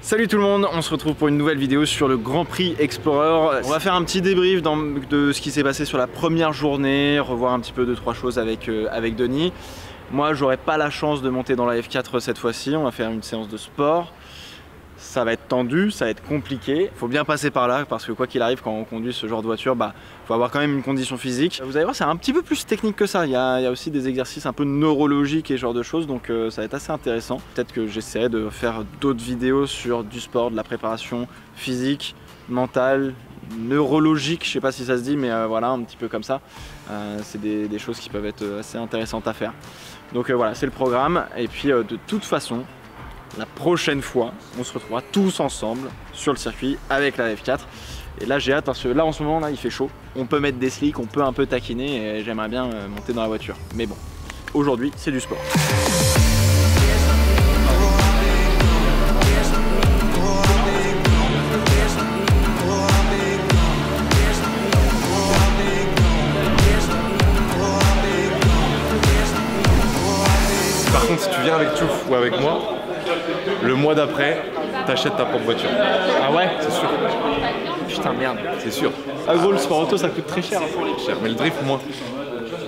Salut tout le monde, on se retrouve pour une nouvelle vidéo sur le Grand Prix Explorer. On va faire un petit débrief de ce qui s'est passé sur la première journée, revoir un petit peu 2-3 choses avec Denis. Moi j'aurai pas la chance de monter dans la F4 cette fois-ci, on va faire une séance de sport. Ça va être tendu, ça va être compliqué. Faut bien passer par là parce que quoi qu'il arrive quand on conduit ce genre de voiture, faut avoir quand même une condition physique. Vous allez voir, c'est un petit peu plus technique que ça. Il y a aussi des exercices un peu neurologiques et ce genre de choses, donc ça va être assez intéressant. Peut-être que j'essaierai de faire d'autres vidéos sur du sport, de la préparation physique, mentale, neurologique, je sais pas si ça se dit, mais voilà, un petit peu comme ça. C'est des choses qui peuvent être assez intéressantes à faire. Donc voilà, c'est le programme. Et puis de toute façon, la prochaine fois, on se retrouvera tous ensemble sur le circuit avec la F4. Et là j'ai hâte parce que là en ce moment là il fait chaud. On peut mettre des slicks, on peut un peu taquiner et j'aimerais bien monter dans la voiture. Mais bon, aujourd'hui c'est du sport. Par contre si tu viens avec Tchouf ou avec moi, le mois d'après, t'achètes ta propre voiture. Ah ouais? C'est sûr. Putain merde. C'est sûr. Ah gros, le sport auto ça coûte très cher. Cher. Mais le drift moins.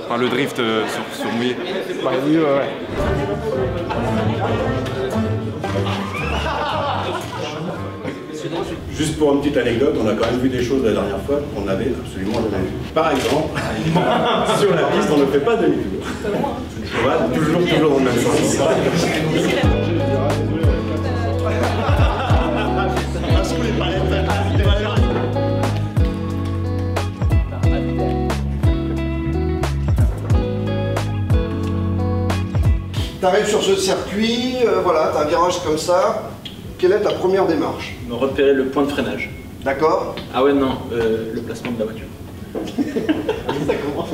Enfin le drift sur mouillé. Bah oui, ouais. Juste pour une petite anecdote, on a quand même vu des choses la dernière fois qu'on avait absolument jamais vues. Par exemple, sur la piste, on ne fait pas demi-tour. Voilà, toujours dans le même sens. Tu arrives sur ce circuit, voilà, tu as un virage comme ça. Quelle est ta première démarche? Repérer le point de freinage. D'accord? Ah ouais non, le placement de la voiture. Ça commence.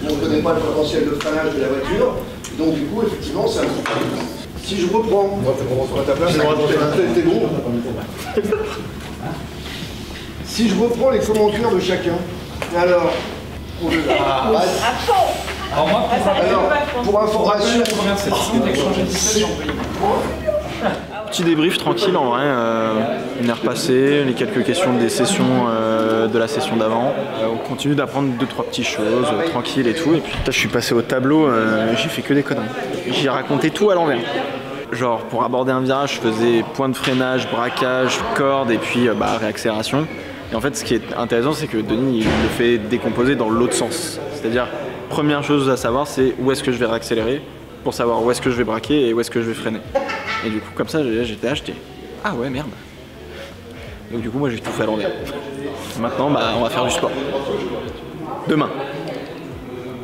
On ne connaît pas le potentiel de freinage de la voiture, donc du coup, effectivement, c'est un petit peu. Si je reprends, ta place, t'es bon. Si je reprends les commentaires de chacun, alors, pour information, Petit débrief tranquille en vrai, on est repassé les quelques questions des sessions de la session d'avant. On continue d'apprendre 2-3 petites choses, tranquille et tout. Et puis je suis passé au tableau, j'ai fait que des conneries. J'ai raconté tout à l'envers. Genre pour aborder un virage, je faisais point de freinage, braquage, corde et puis réaccélération. Et en fait ce qui est intéressant c'est que Denis il le fait décomposer dans l'autre sens. C'est-à-dire première chose à savoir c'est où est-ce que je vais réaccélérer pour savoir où est-ce que je vais braquer et où est-ce que je vais freiner. Et du coup comme ça j'étais acheté. Ah ouais merde. Donc du coup moi j'ai tout fait à l'envers. Maintenant on va faire du sport. Demain.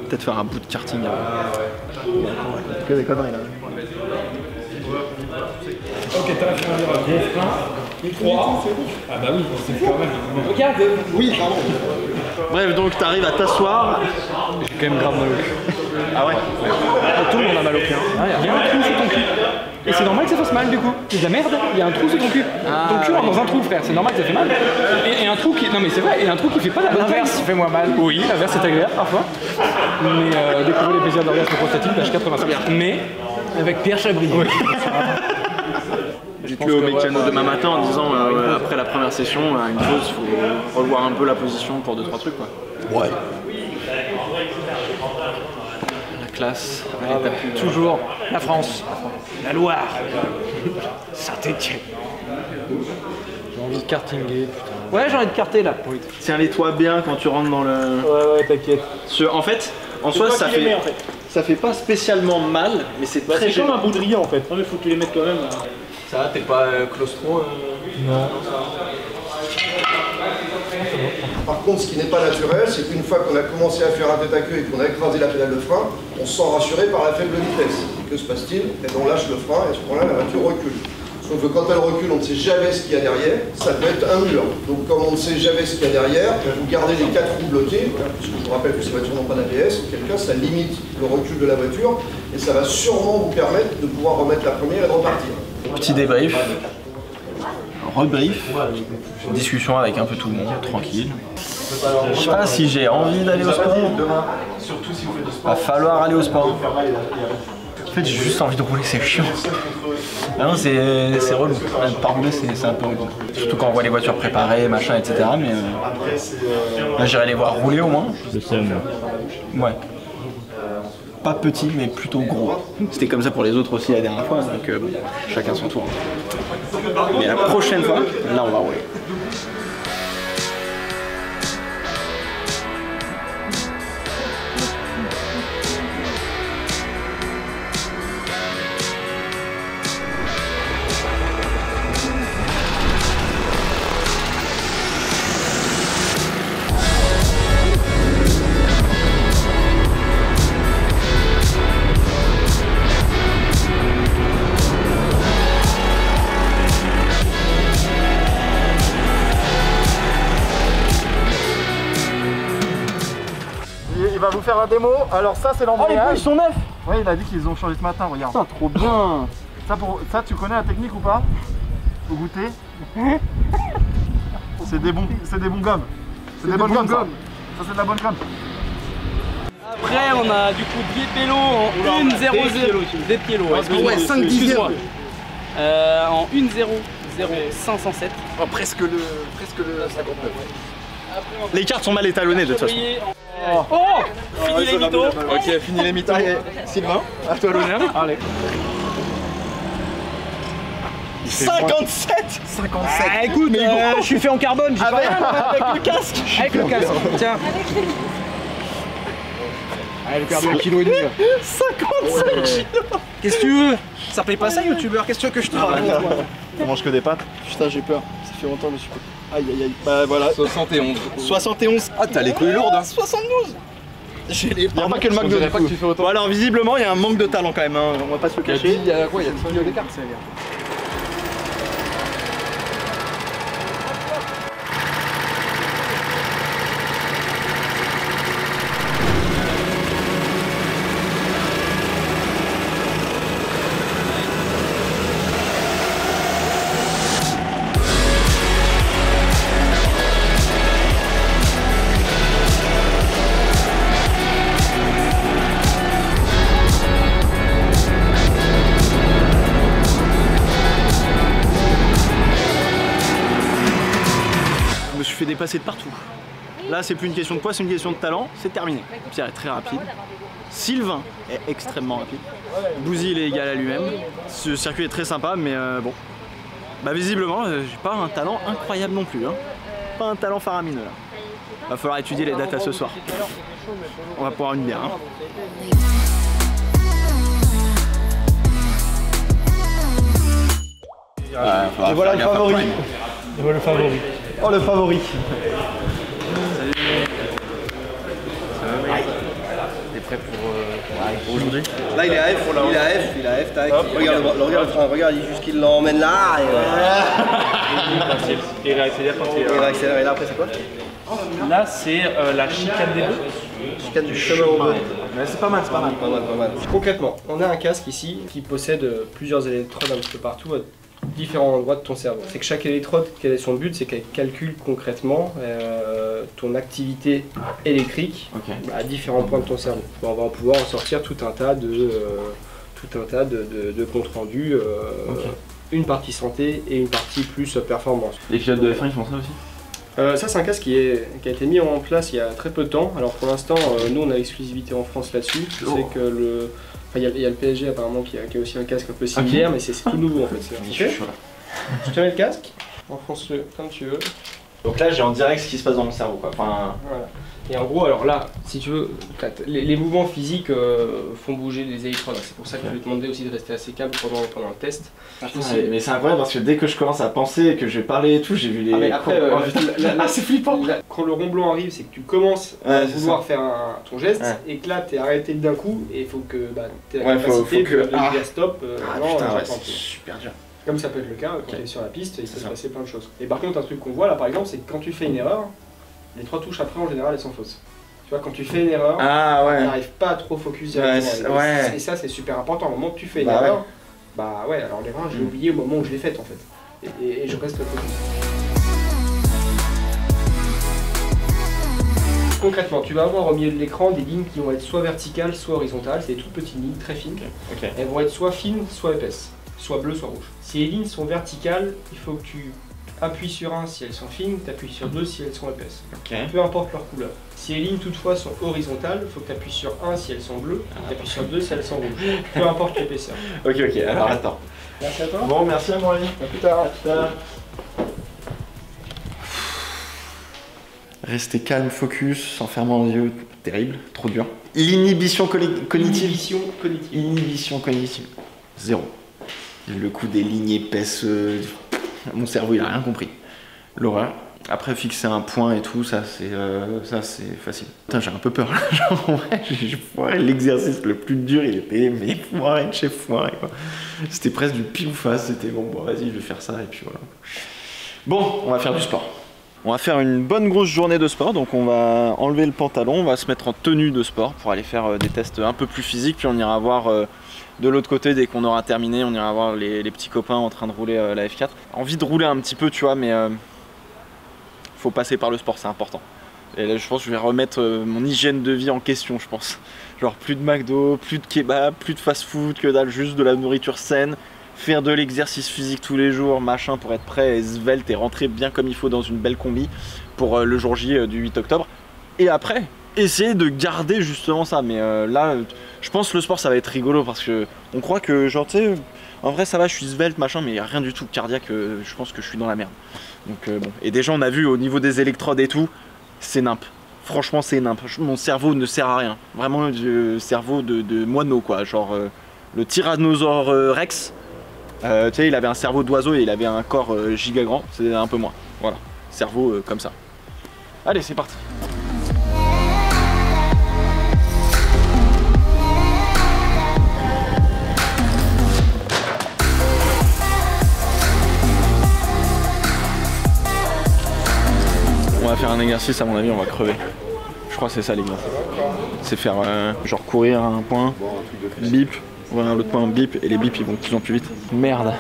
Peut-être faire un bout de karting. Que des conneries là. Ok, t'as la frein. 3. Ah bah oui, c'est quand même. Regarde. oui, pardon. Bref, donc t'arrives à t'asseoir. J'ai quand même grave mal au cul. Ah ouais. Tout le monde a mal au cul. Il y a un trou sur ton cul. Et c'est normal que ça fasse mal du coup. C'est de la merde, il y a un trou sur ton cul. Ton cul rentre dans un trou, frère, c'est normal que ça fait mal. Et un trou qui. Non mais c'est vrai, et un trou qui fait pas la bonne taille. L'inverse fait moins mal. Oui, l'inverse c'est agréable parfois. Mais découvrir les plaisirs d'orgasme prostatique, page 85. Mais avec Pierre Chabrier. Oui. Dites-le au mécano demain matin en disant après la première session, une pause, faut revoir un peu la position pour 2-3 trucs quoi. Ouais. La classe. Toujours la France, la Loire, Saint-Étienne. J'ai envie de kartinguer, putain. Ouais, j'ai envie de karter là. Oui. Tiens-les-toi bien quand tu rentres dans le. Ouais, t'inquiète. En fait, en soi, ça fait pas spécialement mal, mais c'est très C'est comme un boudrier en fait. Non mais faut que tu les mettes quand même. Ça va, t'es pas claustro Non. Par contre, ce qui n'est pas naturel, c'est qu'une fois qu'on a commencé à faire un tête à queue et qu'on a écrasé la pédale de frein, on se sent rassuré par la faible vitesse. Et que se passe-t-il? Et on lâche le frein et à ce moment-là, la voiture recule. Sauf que quand elle recule, on ne sait jamais ce qu'il y a derrière. Ça peut être un mur. Donc comme on ne sait jamais ce qu'il y a derrière, vous gardez les 4 roues bloquées, puisque je vous rappelle que ces voitures n'ont pas d'ABS, auquel cas ça limite le recul de la voiture, et ça va sûrement vous permettre de pouvoir remettre la première et de repartir. Petit débrief. Rebrief, discussion avec un peu tout le monde, tranquille. Je sais pas si j'ai envie d'aller au sport. Va falloir aller au sport. En fait, j'ai juste envie de rouler, c'est chiant. Ah non, c'est relou. Par rouler, c'est un peu relou. Surtout quand on voit les voitures préparées, machin, etc. Mais là, j'irai les voir rouler au moins. Le seum. Ouais. Pas petit, mais plutôt gros. C'était comme ça pour les autres aussi la dernière fois, donc chacun son tour. Mais la prochaine fois, là, on va rouler. Il va vous faire un démo. Alors ça c'est l'embrayage. Oh les pneus ils sont neufs. Oui, il a dit qu'ils ont changé ce matin, regarde. Putain, trop bien. Ça tu connais la technique ou pas? Faut goûter. C'est des bons gommes. C'est des bonnes gommes. Ça c'est de la bonne gomme. Après on a du coup Diepello en 1.00. Diepello, ouais, 5 dixièmes. En 1.00.507. Oh, presque le 59. Les cartes sont mal étalonnées de toute façon. Oh, fini les mythos. Ok, fini les mythos. Sylvain, à toi l'honneur. Allez. 57. Ah, écoute, je suis fait en carbone, j'ai avec le casque. Avec le casque, tiens. Allez, perdu 1,5 kg. 55 kilos. Qu'est-ce que tu veux? Ça paye pas ça, youtubeur, qu'est-ce que tu veux que je te raconte? On mange que des pâtes. Putain, j'ai peur. Ça fait longtemps, monsieur. Aïe aïe aïe. Bah voilà. 71. Ah, t'as les couilles lourdes, hein. 72. J'ai les. Il y a pas que le McDo. Pas que tu fais autant. Bon, alors visiblement, il y a un manque de talent quand même, hein. On va pas se le cacher. Il y a quoi? Il y a 100 millions d'écart, ça veut dire. Je me suis fait dépasser de partout. Là, c'est plus une question de poids, c'est une question de talent. C'est terminé. Pierre est très rapide. Sylvain est extrêmement rapide. Bouzy, il est égal à lui-même. Ce circuit est très sympa, mais bon. Bah, visiblement, j'ai pas un talent incroyable non plus. Hein. Pas un talent faramineux là. Va falloir étudier les dates à ce soir. On va pouvoir une bière. Hein. Et voilà le favori. Et voilà le favori. Oh le favori. T'es prêt pour aujourd'hui? Là il est à F, il est à F, tac. Regarde le frein, regarde jusqu'il l'emmène là. Et il réaccélère quand il Et il accélère, et là après c'est quoi? Là, c'est la chicane des deux. Chicane du chemin au bas. Mais c'est pas mal, c'est pas mal. Pas mal, pas mal. Concrètement, on a un casque ici qui possède plusieurs électrodes un petit peu partout à différents endroits de ton cerveau. C'est que chaque électrode, quel est son but? C'est qu'elle calcule concrètement ton activité électrique à différents points de ton cerveau. On va pouvoir en sortir tout un tas de comptes rendus, une partie santé et une partie plus performance. Les pilotes de F1 ils font ça aussi? Ça c'est un casque qui a été mis en place il y a très peu de temps. Alors pour l'instant, nous on a l'exclusivité en France là-dessus. Je sais que il y a le PSG apparemment qui a aussi un casque un peu similaire, mais c'est tout nouveau en fait. Je te mets le casque, enfonce-le comme tu veux. Donc là j'ai en direct ce qui se passe dans mon cerveau quoi. Enfin... Voilà. Et en gros, alors là, si tu veux, les mouvements physiques font bouger les électrodes. C'est pour ça que je vais te demander aussi de rester assez calme pendant le test. Mais c'est incroyable parce que dès que je commence à penser que je vais parler et tout, j'ai vu les... Ah mais après, c'est flippant. Quand le rond blanc arrive, c'est que tu commences à vouloir faire ton geste et que là, tu es arrêté d'un coup et il faut que tu aies la capacité de dire stop. C'est super dur. Comme ça peut être le cas quand tu es sur la piste, il peut se passer plein de choses. Et par contre, un truc qu'on voit là par exemple, c'est que quand tu fais une erreur, les 3 touches après en général elles sont fausses. Tu vois, quand tu fais une erreur, tu n'arrives pas à trop focus directement. Et ça c'est super important. Au moment que tu fais une erreur, bah ouais, alors l'erreur je l'ai oublié au moment où je l'ai faite en fait. Et je reste focus. concrètement, tu vas avoir au milieu de l'écran des lignes qui vont être soit verticales, soit horizontales. C'est des toutes petites lignes très fines. Okay. Elles vont être soit fines, soit épaisses, soit bleues, soit rouges. Si les lignes sont verticales, il faut que tu appuies sur 1 si elles sont fines, tu appuies sur 2 si elles sont épaisses. Okay. Peu importe leur couleur. Si les lignes toutefois sont horizontales, il faut que tu appuies sur 1 si elles sont bleues, tu appuies sur 2 si elles sont rouges. Peu importe l'épaisseur. Ok, alors attends. Merci à toi. Bon, merci à moi. À plus tard. Rester calme, focus, sans fermer les yeux, terrible, trop dur. L'inhibition cognitive. Inhibition cognitive. 0. Le coup des lignes épaisses, mon cerveau il a rien compris. L'horreur. Après fixer un point et tout, ça c'est facile. Putain, j'ai un peu peur. Genre en vrai, j'ai foiré l'exercice le plus dur, il était mais foiré de chez foiré quoi. C'était presque du pile ou face, c'était bon vas-y je vais faire ça et puis voilà. Bon, on va faire du sport. On va faire une bonne grosse journée de sport, donc on va enlever le pantalon, on va se mettre en tenue de sport pour aller faire des tests un peu plus physiques, puis on ira voir de l'autre côté dès qu'on aura terminé, on ira voir les petits copains en train de rouler la F4. Envie de rouler un petit peu, tu vois, mais faut passer par le sport, c'est important. Et là je pense que je vais remettre mon hygiène de vie en question, je pense. Genre plus de McDo, plus de kebab, plus de fast-food, que dalle, juste de la nourriture saine. Faire de l'exercice physique tous les jours, machin, pour être prêt et svelte et rentrer bien comme il faut dans une belle combi pour le jour J du 8 octobre. Et après, essayer de garder justement ça. Mais là, je pense que le sport ça va être rigolo parce que on croit que genre tu sais, en vrai ça va, je suis svelte, machin, mais il n'y a rien du tout cardiaque, je pense que je suis dans la merde. Donc bon, et déjà on a vu au niveau des électrodes et tout, c'est nimp. Franchement c'est nimp, mon cerveau ne sert à rien. Vraiment le cerveau de moineau quoi, genre le Tyrannosaure Rex. Tu sais, il avait un cerveau d'oiseau et il avait un corps giga grand, c'est un peu moins. Voilà, cerveau comme ça. Allez, c'est parti. On va faire un exercice, à mon avis, on va crever. Je crois que c'est ça l'exercice. C'est faire genre courir à un point, bip. Voilà, l'autre point bip et les bips ils vont de plus en plus vite. Merde.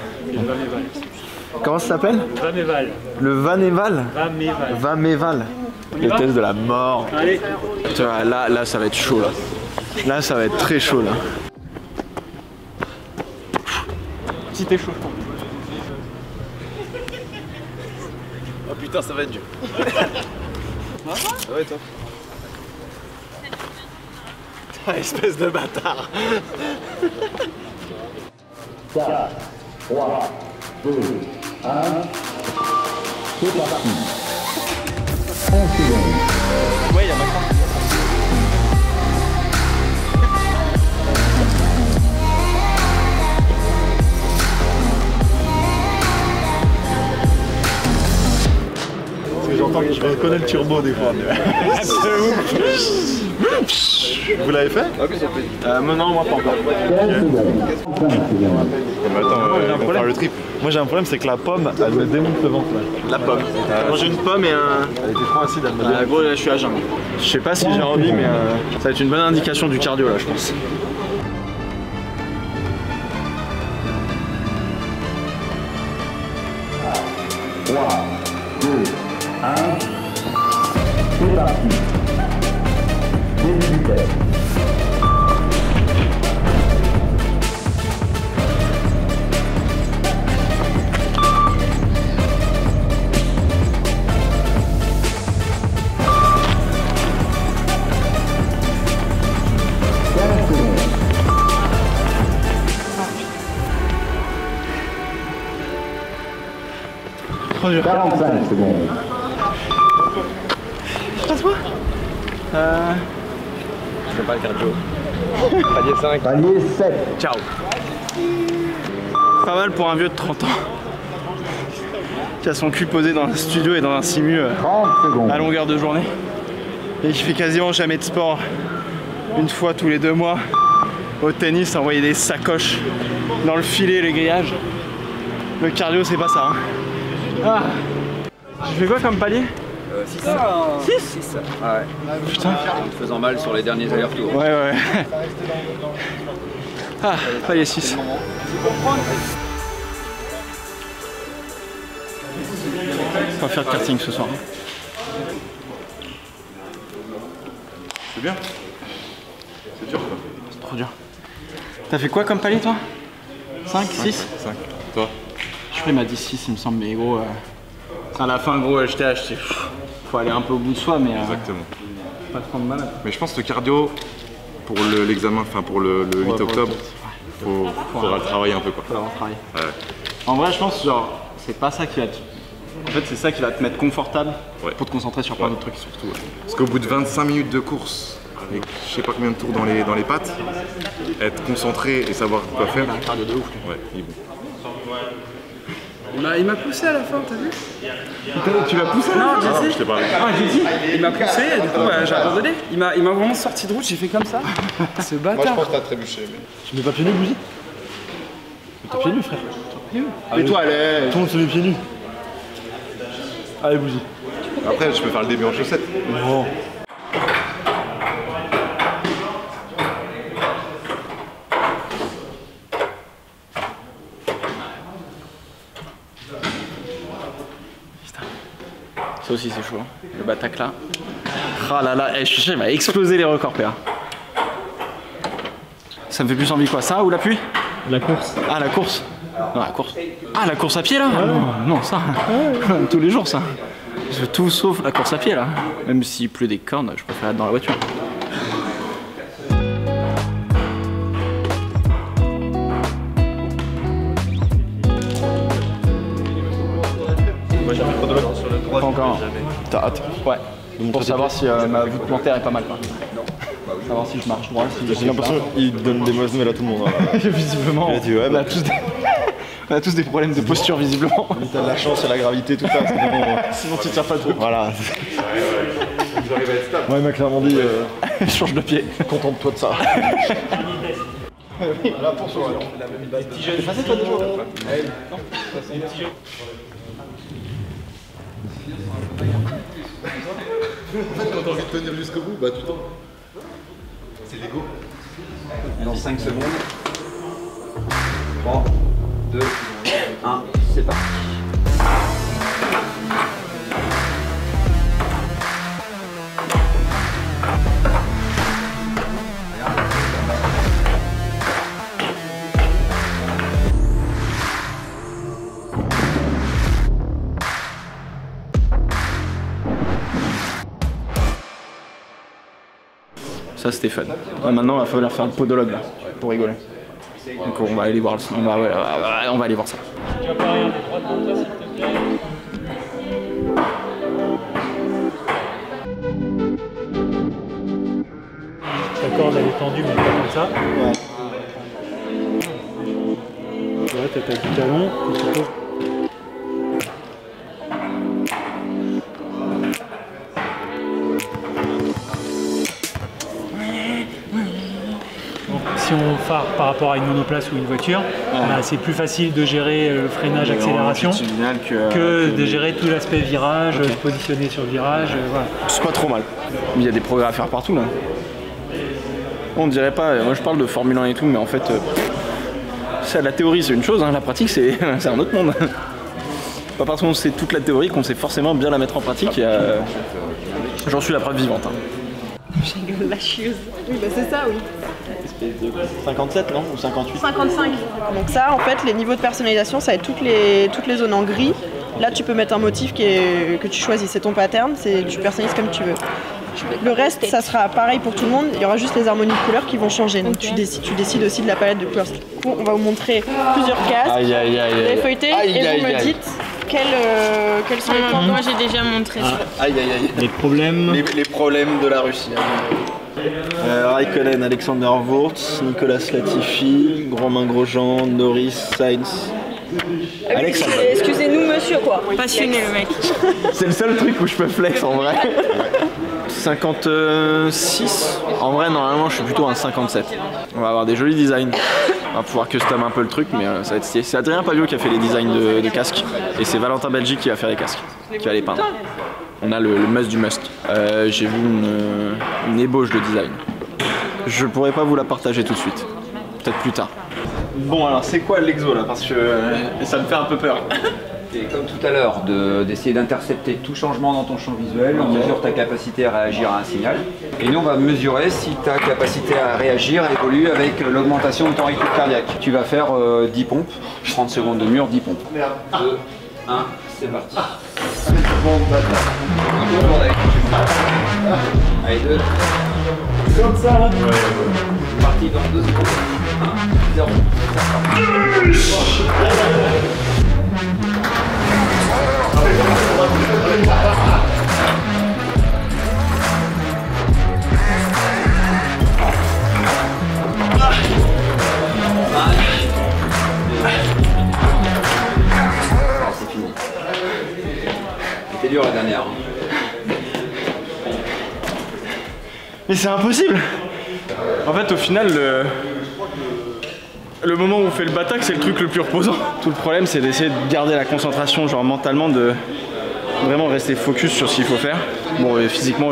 Comment ça s'appelle? Vameval. Le Vaneval? Vameval. Vameval. Le test de la mort. Allez. Tu vois, là ça va être chaud là. Là ça va être très chaud là. Si t'es chaud. Oh putain ça va être dur. Ah ouais toi. Espèce de bâtard. 4, 3, 2, 1, c'est parti. 1 seconde. Ouais, il y a maintenant. J'entends que je reconnais le turbo des fois. Vous l'avez fait? Non, moi pas encore. Attends, on va faire le trip. Moi j'ai un problème, c'est que la pomme, elle me démonte le ventre. La pomme. J'ai une pomme et un... Elle était trop acide, elle me démonte. Gros, là je suis à jeun. Je sais pas si j'ai envie, mais ça va être une bonne indication du cardio là, je pense. C'est parti. Début du test. Trop dur. 45 secondes. Passe-moi. Je fais pas le cardio. Palier 5. Palier 7. Ciao. Pas mal pour un vieux de 30 ans qui a son cul posé dans un studio et dans un simu 30 secondes. à longueur de journée et qui fait quasiment jamais de sport, une fois tous les 2 mois au tennis, envoyer des sacoches dans le filet, les grillages. Le cardio c'est pas ça hein. Ah. Je fais quoi comme palier? 6. 6. Ouais. Putain. En te faisant mal sur les derniers allers-retours. Ouais. Ah, palier 6. On va faire de karting ce soir. C'est bien. C'est dur quoi. C'est trop dur. T'as fait quoi comme palier toi? 5, 6? 5. Toi? Je crois qu'il m'a dit 6 il me semble, mais gros... À la fin gros, je t'ai acheté. Faut aller un peu au bout de soi, mais... Exactement. Pas te prendre malade. Mais je pense que le cardio, pour l'examen, enfin pour le 8 octobre, faudra le travailler un peu quoi. Faudra le travailler. Ouais. En vrai je pense genre, c'est pas ça qui va te... En fait c'est ça qui va te mettre confortable pour te concentrer sur plein d'autres trucs surtout. Parce qu'au bout de 25 minutes de course, avec je sais pas combien de tours dans les pattes, être concentré et savoir quoi faire. Un cardio de ouf. Ouais, il est bon. Il m'a poussé à la fin, t'as vu? Tu l'as poussé là? Non, j'ai dit. Je t'ai parlé. Ah, j'ai dit. Il m'a poussé et du coup j'ai abandonné. Il m'a vraiment sorti de route, j'ai fait comme ça. Ce bâtard. Moi je pense que t'as trébuché. Mais... Tu mets pas pieds nus, Bouzy? T'es pieds nus, frère. Mais toi, allez. Tout le monde se met pieds nus. Allez, Bouzy. Après, je peux faire le début en chaussettes. Non. Ça aussi c'est chaud, hein. Le Bataclan. Ah là là, je suis sûr, il va exploser les records PA. Ça me fait plus envie quoi, ça ou la pluie? La course. Ah la course. Non la course. Ah la course à pied là? Non ça. Tous les jours ça. Je veux tout sauf la course à pied là. Même s'il pleut des cornes, je préfère être dans la voiture. Pas encore. T'as hâte? Ouais. Pour savoir si ma voûte plantaire est pas mal quoi. Savoir si je marche droit, si J'ai l'impression qu'il donne des mauvaises nouvelles à tout le monde. Visiblement, dit, ouais, on a tous des problèmes de posture visiblement. T'as de la chance, il y a la gravité, tout ça. Sinon tu tiens pas trop. Voilà. Vous arrivez à être stable. Ouais, il m'a clairement dit. Change de pied. Contente-toi de ça. Là pour soi. T'es passé toi déjà? En fait, quand t'as envie de tenir jusqu'au bout, bah tu tombes. C'est l'ego. Dans 5 secondes. 3, 2, 1, c'est parti. Ça c'était fun. Maintenant il va falloir faire le podologue là, pour rigoler. Donc on va aller voir on va aller voir ça. Tu vas pas regarder droite pour toi s'il te plaît. La corde elle est tendue mais pas comme ça. Ouais, t'as du talon, et tu peux... Si on part par rapport à une monoplace ou une voiture, bah, c'est plus facile de gérer le freinage, accélération que de gérer tout l'aspect virage, se positionner sur le virage. Voilà. C'est pas trop mal. Il y a des progrès à faire partout là. On dirait pas, moi je parle de Formule 1 et tout, mais en fait, la théorie c'est une chose, hein, la pratique c'est un autre monde. Pas parce qu'on sait toute la théorie qu'on sait forcément bien la mettre en pratique. J'en suis la preuve vivante. Hein. Je rigole la chieuse. Oui, bah c'est ça, oui. 57 non? Ou 58? 55. Donc ça, en fait, les niveaux de personnalisation, ça va être toutes les zones en gris. Là, tu peux mettre un motif que tu choisis, c'est ton pattern, tu personnalises comme tu veux. Le reste, ça sera pareil pour tout le monde, il y aura juste les harmonies de couleurs qui vont changer. Donc tu décides aussi de la palette de couleurs. Du coup, on va vous montrer plusieurs casques, vous allez feuilleter et vous me dites quels sont les points. Moi j'ai déjà montré. Aïe aïe aïe. Les problèmes. Les problèmes de la Russie. Raikkonen, Alexander Wurz, Nicolas Latifi, Romain Grosjean, Norris, Sainz. Alexander. Excusez-nous monsieur quoi. Passionné le mec. C'est le seul truc où je peux flex en vrai. 56. En vrai normalement je suis plutôt un 57. On va avoir des jolis designs. On va pouvoir custom un peu le truc mais ça va être stylé. C'est Adrien Pavio qui a fait les designs de casques. Et c'est Valentin Belgique qui va faire les casques. Qui va les peindre. On a le must du must. J'ai vu une ébauche de design. Je pourrais pas vous la partager tout de suite. Peut-être plus tard. Bon alors c'est quoi l'exo là? Parce que ça me fait un peu peur. Et comme tout tout à l'heure d'essayer d'intercepter tout changement dans ton champ visuel. On mesure ta capacité à réagir à un signal. Et nous, on va mesurer si ta capacité à réagir évolue avec l'augmentation de ton rythme cardiaque. Tu vas faire 10 pompes, 30 secondes de mur, 10 pompes. 2, 1, c'est parti. Allez, 2. Comme ça, là. C'est parti dans 2 secondes. 1, 0. C'est fini. C'était dur la dernière. Mais c'est impossible. En fait, au final, le moment où on fait le batak, c'est le truc le plus reposant. Tout le problème, c'est d'essayer de garder la concentration, genre mentalement, de vraiment rester focus sur ce qu'il faut faire. Bon, et physiquement,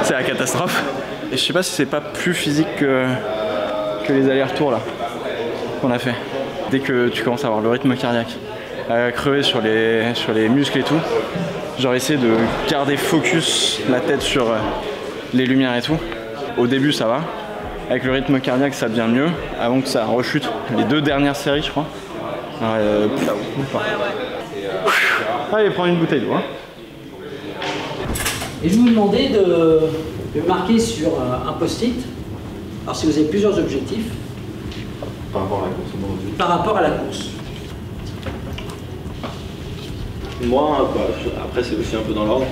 c'est la catastrophe. Et je sais pas si c'est pas plus physique que les allers-retours là qu'on a fait. Dès que tu commences à avoir le rythme cardiaque, à crever sur les muscles et tout, genre essayer de garder focus la tête sur les lumières et tout. Au début, ça va. Avec le rythme cardiaque, ça devient mieux, avant que ça rechute. Les 2 dernières séries, je crois. Allez, prends une bouteille d'eau. Hein. Et je vous demandais de marquer sur un post-it, alors si vous avez plusieurs objectifs. Par rapport à la course. Par rapport à la course. Moi, après c'est aussi un peu dans l'ordre.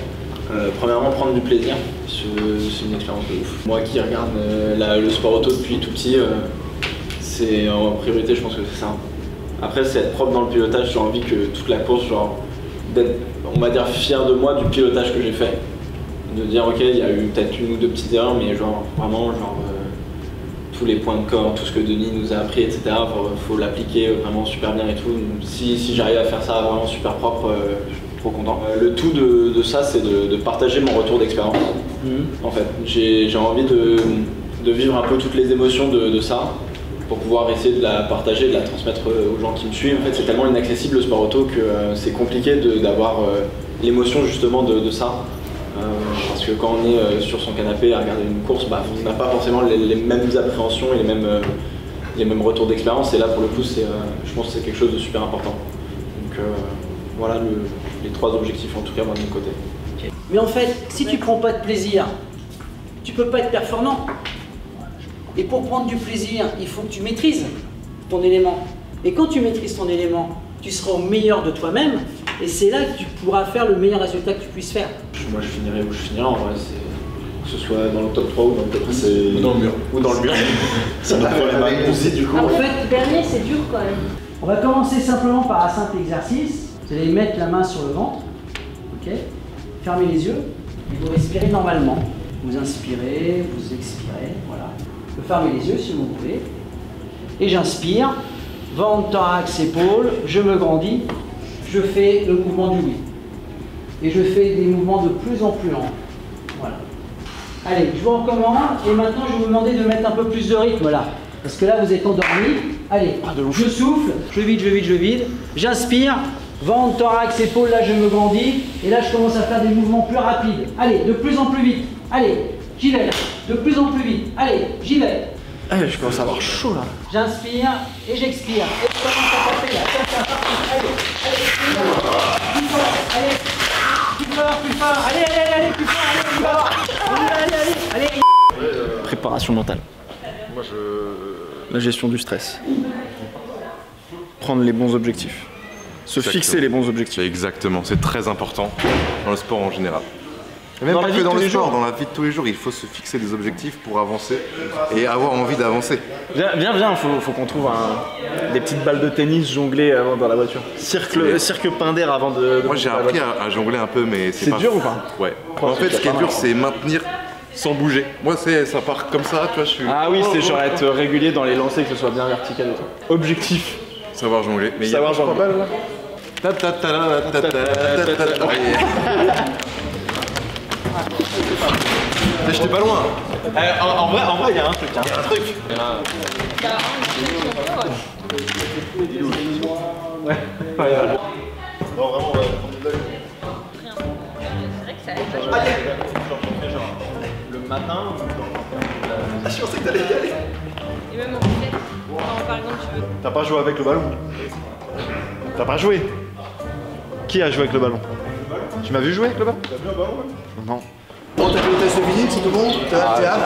Premièrement, prendre du plaisir, c'est une expérience de ouf. Moi qui regarde le sport auto depuis tout petit, c'est en priorité, je pense que c'est ça. Après, c'est être propre dans le pilotage, j'ai envie que toute la course, genre, d'être, on va dire, fier de moi du pilotage que j'ai fait. De dire, ok, il y a eu peut-être 1 ou 2 petites erreurs, mais genre, vraiment, genre, tous les points de corps, tout ce que Denis nous a appris, etc., faut l'appliquer vraiment super bien et tout. Si j'arrive à faire ça vraiment super propre, je suis trop content. Le tout de ça, c'est de partager mon retour d'expérience. En fait, j'ai envie de vivre un peu toutes les émotions de ça, pour pouvoir essayer de la partager, de la transmettre aux gens qui me suivent. En fait, c'est tellement inaccessible le sport auto que c'est compliqué d'avoir l'émotion justement de ça. Parce que quand on est sur son canapé à regarder une course, on n'a pas forcément les mêmes appréhensions et les mêmes retours d'expérience. Et là, pour le coup, je pense que c'est quelque chose de super important. Donc voilà les 3 objectifs, en tout cas, moi, de mon côté. Mais en fait, si tu prends pas de plaisir, tu peux pas être performant. Et pour prendre du plaisir, il faut que tu maîtrises ton élément. Et quand tu maîtrises ton élément, tu seras au meilleur de toi-même. Et c'est là que tu pourras faire le meilleur résultat que tu puisses faire. Moi, je finirai où je finirai, en vrai. Que ce soit dans le top 3 ou dans le top 10. Ou dans le mur. Ou dans le mur. Ça va faire les mains aussi, du coup. En fait, dernier, c'est dur quand même. On va commencer simplement par un simple exercice. Vous allez mettre la main sur le ventre. Ok. Fermez les yeux. Et vous respirez normalement. Vous inspirez, vous expirez. Voilà. Vous fermez les yeux si vous voulez. Et j'inspire. Ventre, thorax, épaules. Je me grandis. Je fais le mouvement du oui. Et je fais des mouvements de plus en plus lents. Voilà. Allez, je vous recommande. Et maintenant, je vais vous demander de mettre un peu plus de rythme là. Parce que là, vous êtes endormi. Allez, je souffle, je vide. J'inspire. Ventre, thorax, épaules. Là, je me grandis. Et là, je commence à faire des mouvements plus rapides. Allez, de plus en plus vite. Allez, j'y vais. De plus en plus vite. Allez, j'y vais. Allez, je commence à avoir chaud là. J'inspire et j'expire. Et je commence à taper là. Allez, plus fort, allez. Plus fort, allez, plus fort, allez. Préparation mentale. Moi, La gestion du stress. Prendre les bons objectifs. Fixer les bons objectifs. Exactement, c'est très important dans le sport en général. Et même pas que dans le sport, dans la vie de tous les jours, il faut se fixer des objectifs pour avancer et avoir envie d'avancer. Viens, faut qu'on trouve des petites balles de tennis jonglées avant dans la voiture. Cirque pain d'air avant de... Moi j'ai appris à jongler un peu, mais c'est dur ou pas? Ouais. En fait, ce qui est dur, c'est maintenir sans bouger. Moi, ça part comme ça, tu vois, je suis... Ah oui, c'est genre être régulier dans les lancers, que ce soit bien vertical et tout. Objectif. Savoir jongler. Mais savoir jongler. Pas là. Mais j'étais pas loin. En vrai, il y a un truc. Hein. Il y a un truc. Ouais. Non, vraiment, ouais. C'est vrai que ça aide. Le matin. Ah, je pensais que t'allais y aller. Et même en fait, quand par exemple tu veux. T'as pas joué avec le ballon? T'as pas joué? Qui a joué avec le ballon? Tu m'as vu jouer avec le ballon? T'as vu un ballon? Non. Bon, t'as fait le test physique, c'est tout bon?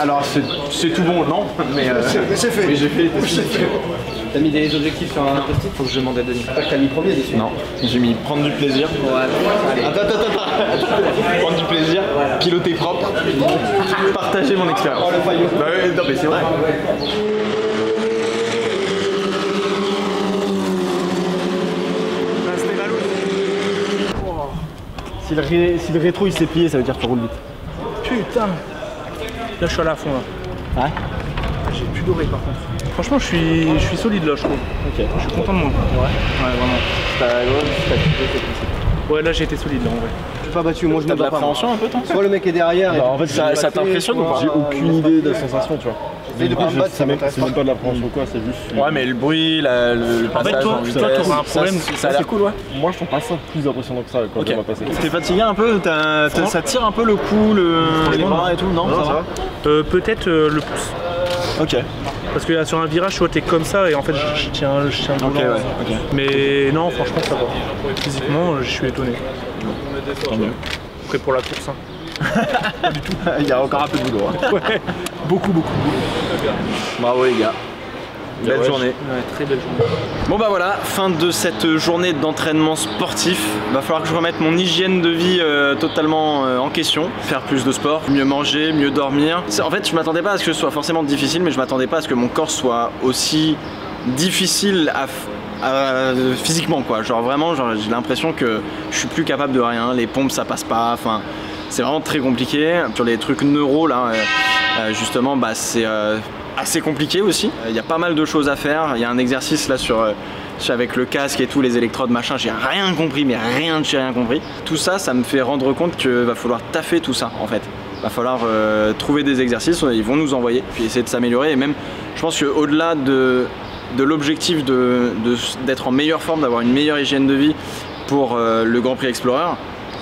Alors c'est tout bon, non? Mais c'est fait. Mais j'ai fait les tests. T'as mis des objectifs sur un post-it? Faut que je demande à Denis. T'as mis premier dessus? Non, j'ai mis prendre du plaisir. Ouais. Attends. Prendre du plaisir, piloter propre, partager mon expérience. Oh le faillot. Bah oui, non mais c'est vrai. Si le rétro il s'est plié, ça veut dire que tu roules vite. Putain. Là je suis à la fond là. Ouais. J'ai plus doré par contre. Franchement je suis solide là je trouve. Ok. Je suis content de moi. Ouais vraiment. Ouais là j'ai été solide là en vrai. Je suis pas battu, moi je T'as de l'appréhension un peu toi? Soit le mec est derrière. Bah, en fait ça t'impressionne ou pas? J'ai aucune idée de la sensation, tu vois. C'est même pas de l'appréhension quoi, c'est juste. Ouais mais le bruit, le passage en vitesse. En fait toi t'auras un problème. Ça a l'air cool ouais. Moi je trouve pas ça plus impressionnant que ça quand on va passer. T'es fatigué un peu? Ça tire un peu le cou, les bras et tout? Non, ça va? Peut-être le pouce. Ok. Parce que là, sur un virage, tu vois, t'es comme ça et en fait, je tiens le volant. Ok, ouais. Mais non, franchement, ça va. Physiquement, je suis étonné. Tant mieux. Prêt pour la course. Hein. Pas du tout. Il y a encore un peu de boulot. Hein. Ouais, beaucoup. Bravo les gars. Belle journée. Ouais, très belle journée. Bon bah voilà, fin de cette journée d'entraînement sportif. Va falloir que je remette mon hygiène de vie totalement en question. Faire plus de sport, mieux manger, mieux dormir. En fait, je m'attendais pas à ce que ce soit forcément difficile, mais je m'attendais pas à ce que mon corps soit aussi difficile physiquement quoi. Genre vraiment, j'ai l'impression que je suis plus capable de rien. Les pompes ça passe pas. Enfin, c'est vraiment très compliqué. Sur les trucs neuro là, justement, bah c'est assez compliqué aussi. Il y a pas mal de choses à faire. Il y a un exercice là avec le casque et tout, les électrodes machin, j'ai rien compris, mais rien de chez rien compris. Tout ça, ça me fait rendre compte qu'il va falloir taffer tout ça en fait. Il va falloir trouver des exercices, ils vont nous envoyer, puis essayer de s'améliorer. Et même, je pense qu'au-delà de l'objectif d'être en meilleure forme, d'avoir une meilleure hygiène de vie pour le Grand Prix Explorer,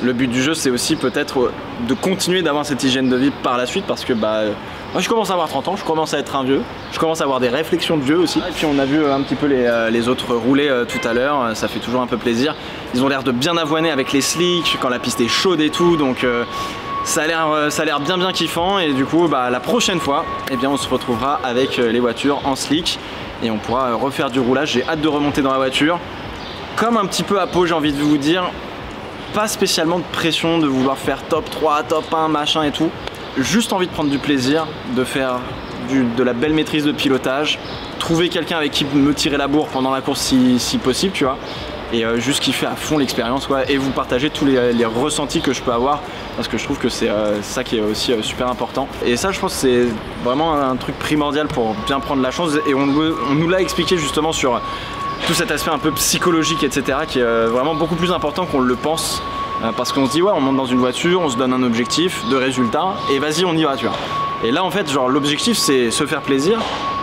le but du jeu c'est aussi peut-être de continuer d'avoir cette hygiène de vie par la suite parce que bah moi je commence à avoir 30 ans, je commence à être un vieux, je commence à avoir des réflexions de vieux aussi. Et puis on a vu un petit peu les autres rouler tout à l'heure, ça fait toujours un peu plaisir. Ils ont l'air de bien avoiner avec les slicks quand la piste est chaude et tout, donc ça a l'air bien kiffant. Et du coup bah, la prochaine fois eh bien, on se retrouvera avec les voitures en slick et on pourra refaire du roulage. J'ai hâte de remonter dans la voiture. Comme un petit peu à Pau, j'ai envie de vous dire, pas spécialement de pression de vouloir faire top 3, top 1, machin et tout. Juste envie de prendre du plaisir, de faire de la belle maîtrise de pilotage, trouver quelqu'un avec qui me tirer la bourre pendant la course si possible, tu vois. Et juste kiffer à fond l'expérience, quoi, et vous partager tous les ressentis que je peux avoir, parce que je trouve que c'est ça qui est aussi super important. Et ça, je pense que c'est vraiment un truc primordial pour bien prendre la chance, et on nous l'a expliqué justement sur tout cet aspect un peu psychologique, etc., qui est vraiment beaucoup plus important qu'on le pense. Parce qu'on se dit ouais, on monte dans une voiture, on se donne un objectif de résultat et vas-y on y va, tu vois. Et là en fait genre l'objectif c'est se faire plaisir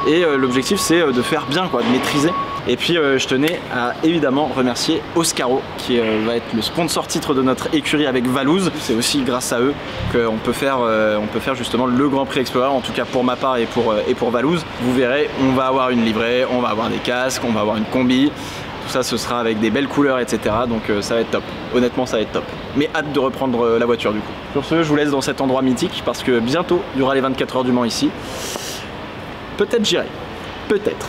et l'objectif c'est de faire bien quoi, de maîtriser. Et puis je tenais à évidemment remercier Oscaro qui va être le sponsor titre de notre écurie avec Valouz. C'est aussi grâce à eux qu'on peut faire justement le Grand Prix Explorer, en tout cas pour ma part et pour Valouz. Vous verrez, on va avoir une livrée, on va avoir des casques, on va avoir une combi. Tout ça ce sera avec des belles couleurs etc, donc ça va être top, honnêtement ça va être top. Mais hâte de reprendre la voiture du coup. Sur ce je vous laisse dans cet endroit mythique parce que bientôt il y aura les 24 heures du Mans ici. Peut-être j'irai, peut-être.